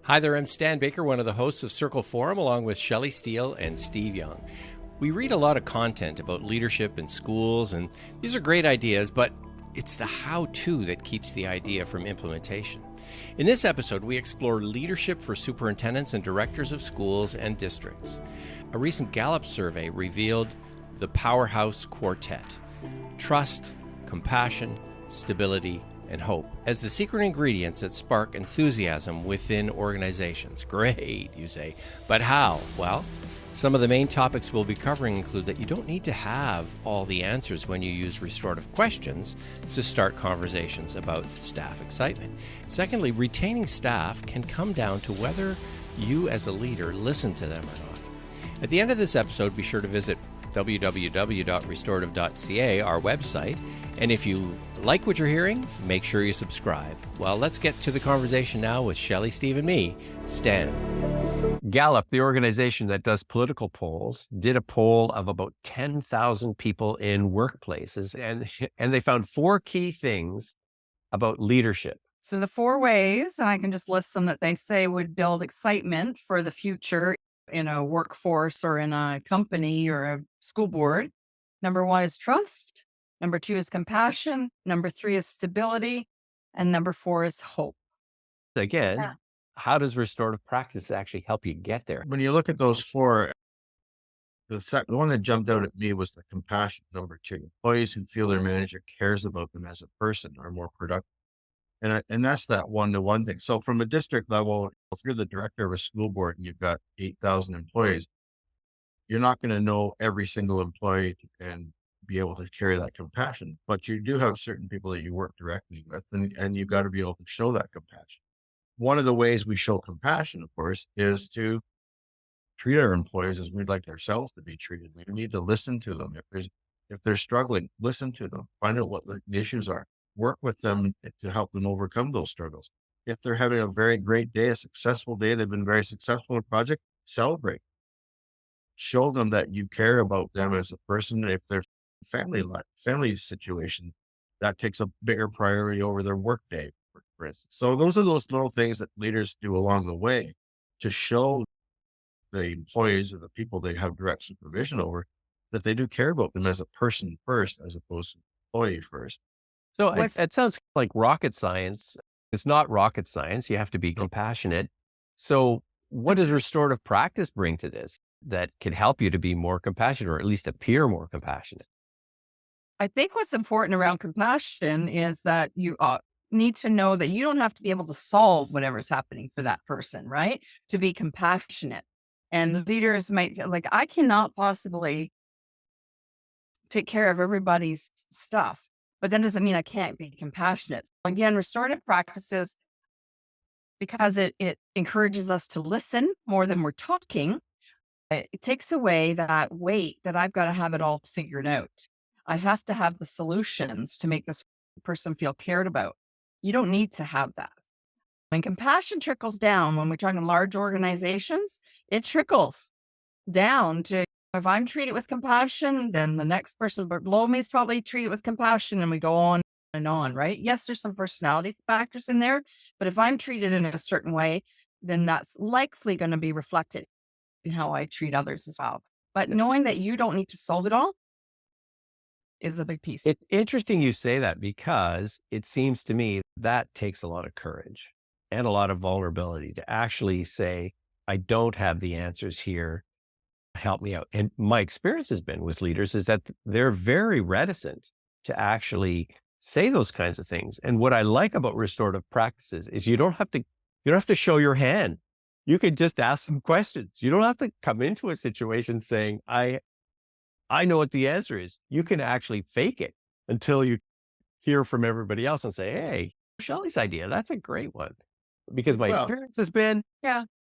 Hi there, I'm Stan Baker, one of the hosts of Circle Forum, along with Shelley Steele and Steve Young. We read a lot of content about leadership in schools, and these are great ideas, but it's the how-to that keeps the idea from implementation. In this episode, we explore leadership for superintendents and directors of schools and districts. A recent Gallup survey revealed the powerhouse quartet: trust, compassion, stability, and hope as the secret ingredients that spark enthusiasm within organizations. Great, you say, but how? Well, some of the main topics we'll be covering include that you don't need to have all the answers when you use restorative questions to start conversations about staff excitement. Secondly, retaining staff can come down to whether you as a leader listen to them or not. At the end of this episode, be sure to visit www.restorative.ca, our website. And if you like what you're hearing, make sure you subscribe. Well, let's get to the conversation now with Shelley, Steve, and me, Stan. Gallup, the organization that does political polls, did a poll of about 10,000 people in workplaces, and they found 4 key things about leadership. So the 4 ways, and I can just list them, that they say would build excitement for the future in a workforce or in a company or a school board. Number 1 is trust. Number 2 is compassion. Number 3 is stability. And number 4 is hope. Again, how does restorative practice actually help you get there? When you look at those 4, the one that jumped out at me was the compassion, number 2. Employees who feel their manager cares about them as a person are more productive. And that's that one-to-one thing. So from a district level, if you're the director of a school board and you've got 8,000 employees, you're not going to know every single employee and be able to carry that compassion. But you do have certain people that you work directly with, and you've got to be able to show that compassion. One of the ways we show compassion, of course, is to treat our employees as we'd like ourselves to be treated. We need to listen to them. If they're struggling, listen to them, find out what the issues are, work with them to help them overcome those struggles. If they're having a very great day, a successful day, they've been very successful in a project, celebrate. Show them that you care about them as a person. If their family situation, that takes a bigger priority over their work day, for instance. So those are those little things that leaders do along the way to show the employees or the people they have direct supervision over that they do care about them as a person first, as opposed to employee first. So it sounds like rocket science. It's not rocket science. You have to be compassionate. So what does restorative practice bring to this that can help you to be more compassionate, or at least appear more compassionate? I think what's important around compassion is that you need to know that you don't have to be able to solve whatever's happening for that person, right? To be compassionate. And the leaders might feel like, I cannot possibly take care of everybody's stuff, but that doesn't mean I can't be compassionate. Again, restorative practices, because it encourages us to listen more than we're talking, it takes away that weight that I've got to have it all figured out. I have to have the solutions to make this person feel cared about. You don't need to have that. When compassion trickles down, when we're talking large organizations, it trickles down to, if I'm treated with compassion, then the next person below me is probably treated with compassion, and we go on and on, right? Yes, there's some personality factors in there, but if I'm treated in a certain way, then that's likely going to be reflected in how I treat others as well. But knowing that you don't need to solve it all is a big piece. It's interesting you say that, because it seems to me that takes a lot of courage and a lot of vulnerability to actually say, I don't have the answers here. Help me out. And my experience has been with leaders is that they're very reticent to actually say those kinds of things. And what I like about restorative practices is you don't have to show your hand. You can just ask some questions. You don't have to come into a situation saying, I know what the answer is. You can actually fake it until you hear from everybody else and say, hey, Shelley's idea, that's a great one. Because my experience has been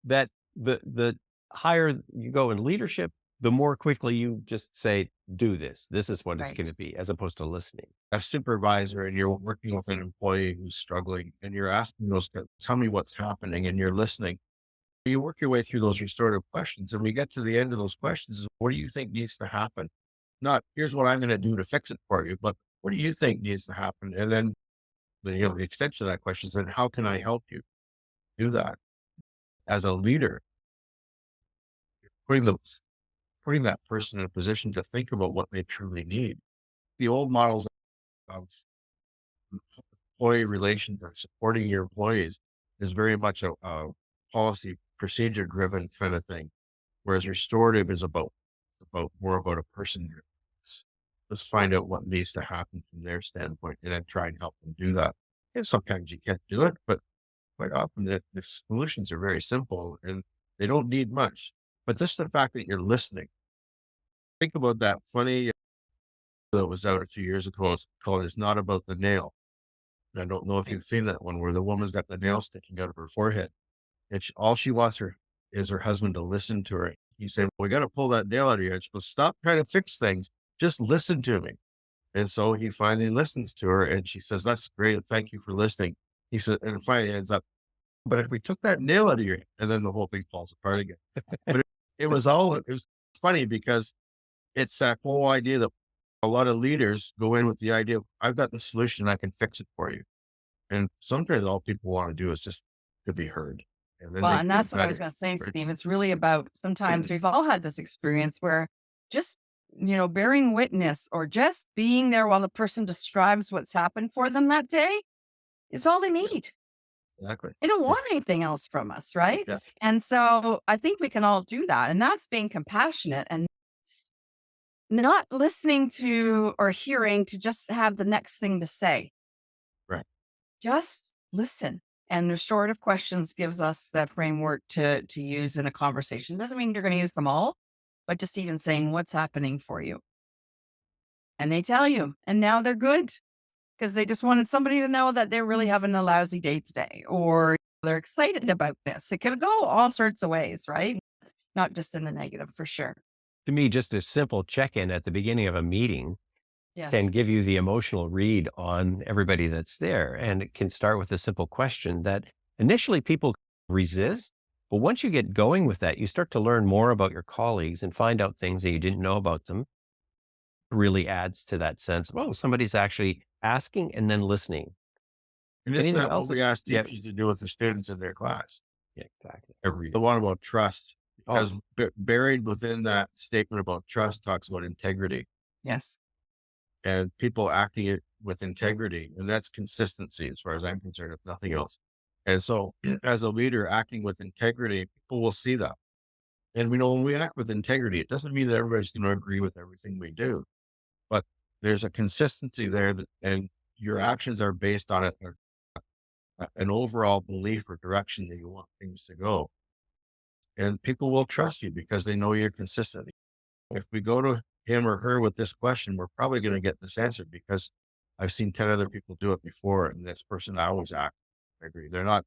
that the higher you go in leadership, the more quickly you just say, do this. This is what it's going to be, as opposed to listening. A supervisor, and you're working with an employee who's struggling, and you're asking those, tell me what's happening, and you're listening. You work your way through those restorative questions, and we get to the end of those questions. What do you think needs to happen? Not, here's what I'm going to do to fix it for you, but what do you think needs to happen? And then the extension of that question is, then how can I help you do that? as a leader, putting the putting that person in a position to think about what they truly need. The old models of employee relations and supporting your employees is very much a policy procedure driven kind of thing. Whereas restorative is about more about a person. Let's find out what needs to happen from their standpoint and then try and help them do that. And sometimes you can't do it, but quite often the solutions are very simple and they don't need much. But just the fact that you're listening. Think about that funny that was out a few years ago. It's called "It's Not About the Nail." And I don't know if you've seen that one where the woman's got the nail sticking out of her forehead, and all she wants is her husband to listen to her. You say, "We got to pull that nail out of you." And she goes, "Stop trying to fix things. Just listen to me." And so he finally listens to her, and she says, "That's great. And thank you for listening." He said, and finally ends up, "But if we took that nail out of your," and then the whole thing falls apart again. But it was funny because it's that whole idea that a lot of leaders go in with the idea of, "I've got the solution. I can fix it for you." And sometimes all people want to do is just to be heard. And then Well, they and feel that's what I was better. going to say, Right? Steve. It's really about sometimes we've all had this experience where just, bearing witness or just being there while the person describes what's happened for them that day is all they need. Exactly. They don't want anything else from us, right? Yeah. And so I think we can all do that. And that's being compassionate and not listening to or hearing to just have the next thing to say. Right. Just listen. And restorative questions gives us that framework to use in a conversation. Doesn't mean you're going to use them all, but just even saying what's happening for you. And they tell you, and now they're good because they just wanted somebody to know that they're really having a lousy day today, or they're excited about this. It could go all sorts of ways, right? Not just in the negative, for sure. To me, just a simple check-in at the beginning of a meeting can Yes. give you the emotional read on everybody that's there. And it can start with a simple question that initially people resist. But once you get going with that, you start to learn more about your colleagues and find out things that you didn't know about them. Really adds to that sense of, oh, somebody's actually asking and then listening. And isn't Anything that else what we ask yeah, teachers to do with the students in their class? yeah, exactly. The one about trust, because Oh, buried within that statement about trust talks about integrity Yes. and people acting it with integrity. And that's consistency as far as I'm concerned, if nothing else. And so as a leader acting with integrity, people will see that. And we know when we act with integrity, it doesn't mean that everybody's going to agree with everything we do, but there's a consistency there and your actions are based on an overall belief or direction that you want things to go. And people will trust you because they know you're consistent. If we go to him or her with this question, we're probably going to get this answer because I've seen 10 other people do it before. And this person always acts. I agree. They're not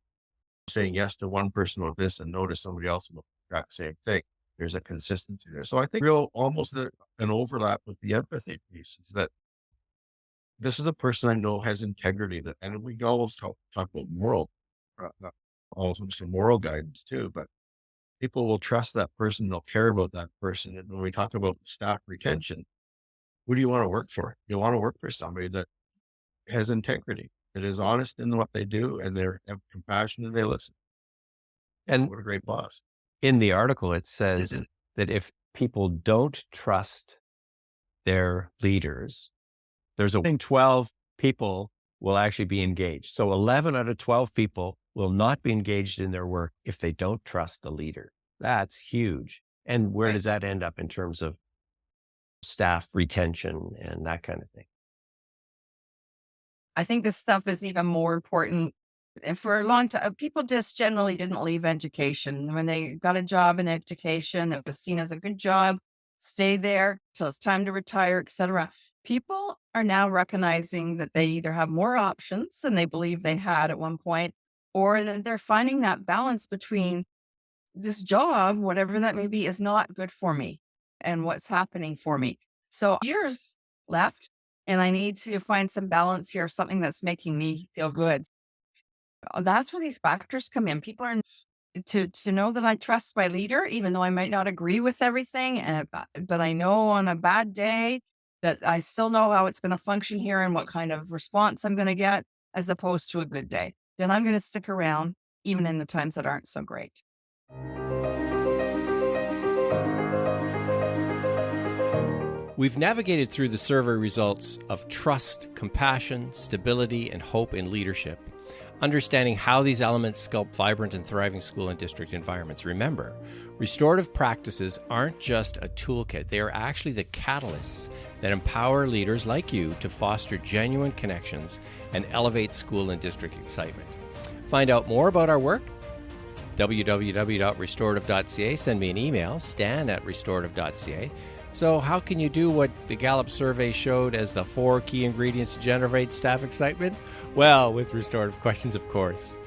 saying yes to one person with this and no to somebody else about the exact same thing. There's a consistency there. So I think almost an overlap with the empathy piece is that this is a person I know has integrity that, and we always talk about moral, not always just moral guidance too, but people will trust that person. They'll care about that person. And when we talk about staff retention, who do you want to work for? You want to work for somebody that has integrity, that is honest in what they do, and they have compassion and they listen. and What a great boss. in the article, it says that if people don't trust their leaders, there's a 12 people will actually be engaged. So 11 out of 12 people will not be engaged in their work if they don't trust the leader. That's huge. And where does Right. that end up in terms of staff retention and that kind of thing? I think this stuff is even more important. And for a long time, people just generally didn't leave education. When they got a job in education, it was seen as a good job, stay there till it's time to retire, etc. People are now recognizing that they either have more options than they believe they had at one point, or that they're finding that balance between this job, whatever that may be, is not good for me and what's happening for me. So years left, and I need to find some balance here, something that's making me feel good. That's where these factors come in. People are to know that I trust my leader, even though I might not agree with everything, and but I know on a bad day that I still know how it's going to function here and what kind of response I'm going to get, as opposed to a good day. Then I'm going to stick around, even in the times that aren't so great. We've navigated through the survey results of trust, compassion, stability, and hope in leadership, understanding how these elements sculpt vibrant and thriving school and district environments. Remember, restorative practices aren't just a toolkit. They are actually the catalysts that empower leaders like you to foster genuine connections and elevate school and district excitement. Find out more about our work, www.restorative.ca. Send me an email, stan@restorative.ca. So how can you do what the Gallup survey showed as the 4 key ingredients to generate staff excitement? Well, with restorative questions, of course.